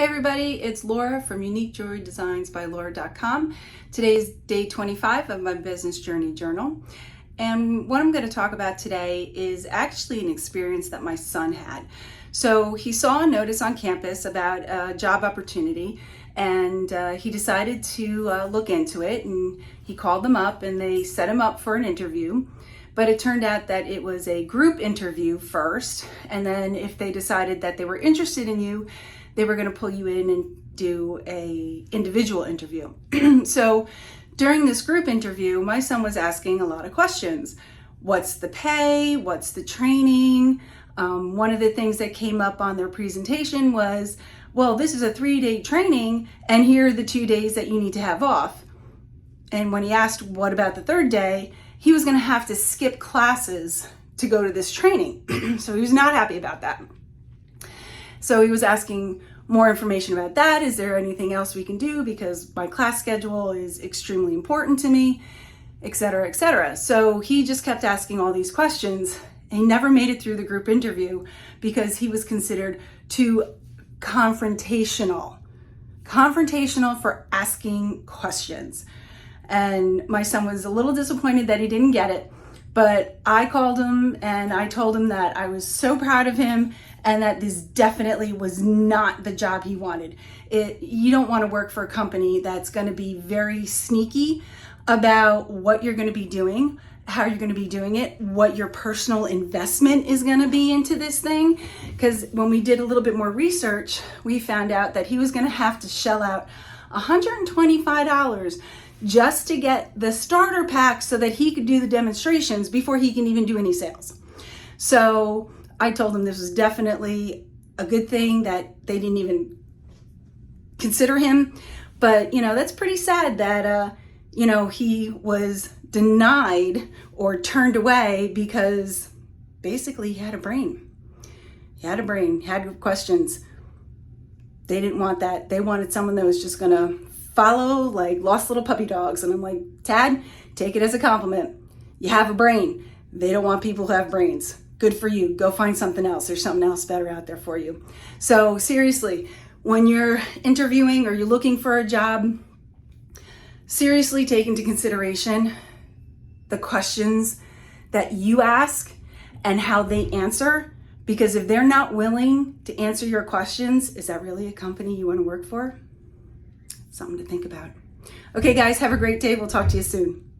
Hey everybody, it's Laura from Unique Jewelry Designs by Laura.com. Today's day 25 of my business journey journal. And what I'm going to talk about today is actually an experience that my son had. So he saw a notice on campus about a job opportunity, and he decided to look into it, and he called them up and they set him up for an interview. But it turned out that it was a group interview first, and then if they decided that they were interested in you, they were going to pull you in and do a individual interview. So during this group interview, my son was asking a lot of questions. What's the pay? What's the training? One of the things that came up on their presentation was, well, this is a 3-day training and here are the 2 days that you need to have off. And when he asked what about the third day, he was going to have to skip classes to go to this training. So he was not happy about that. So he was asking more information about that. Is there anything else we can do? Because my class schedule is extremely important to me, et cetera, et cetera. So he just kept asking all these questions, and he never made it through the group interview because he was considered too confrontational for asking questions. And my son was a little disappointed that he didn't get it, but I called him and I told him that I was so proud of him and that this definitely was not the job he wanted. You don't want to work for a company that's going to be very sneaky about what you're going to be doing, how you're going to be doing it, what your personal investment is going to be into this thing. Because when we did a little bit more research, we found out that he was going to have to shell out $125 just to get the starter pack so that he could do the demonstrations before he can even do any sales. So I told him this was definitely a good thing that they didn't even consider him. But, that's pretty sad that, he was denied or turned away because basically he had a brain. He had a brain, he had questions. They didn't want that. They wanted someone that was just going to follow like lost little puppy dogs. And I'm like, Tad, take it as a compliment. You have a brain. They don't want people who have brains. Good for you. Go find something else. There's something else better out there for you. So seriously, when you're interviewing or you're looking for a job, seriously take into consideration the questions that you ask and how they answer. Because if they're not willing to answer your questions, is that really a company you want to work for? Something to think about. Okay, guys, have a great day. We'll talk to you soon.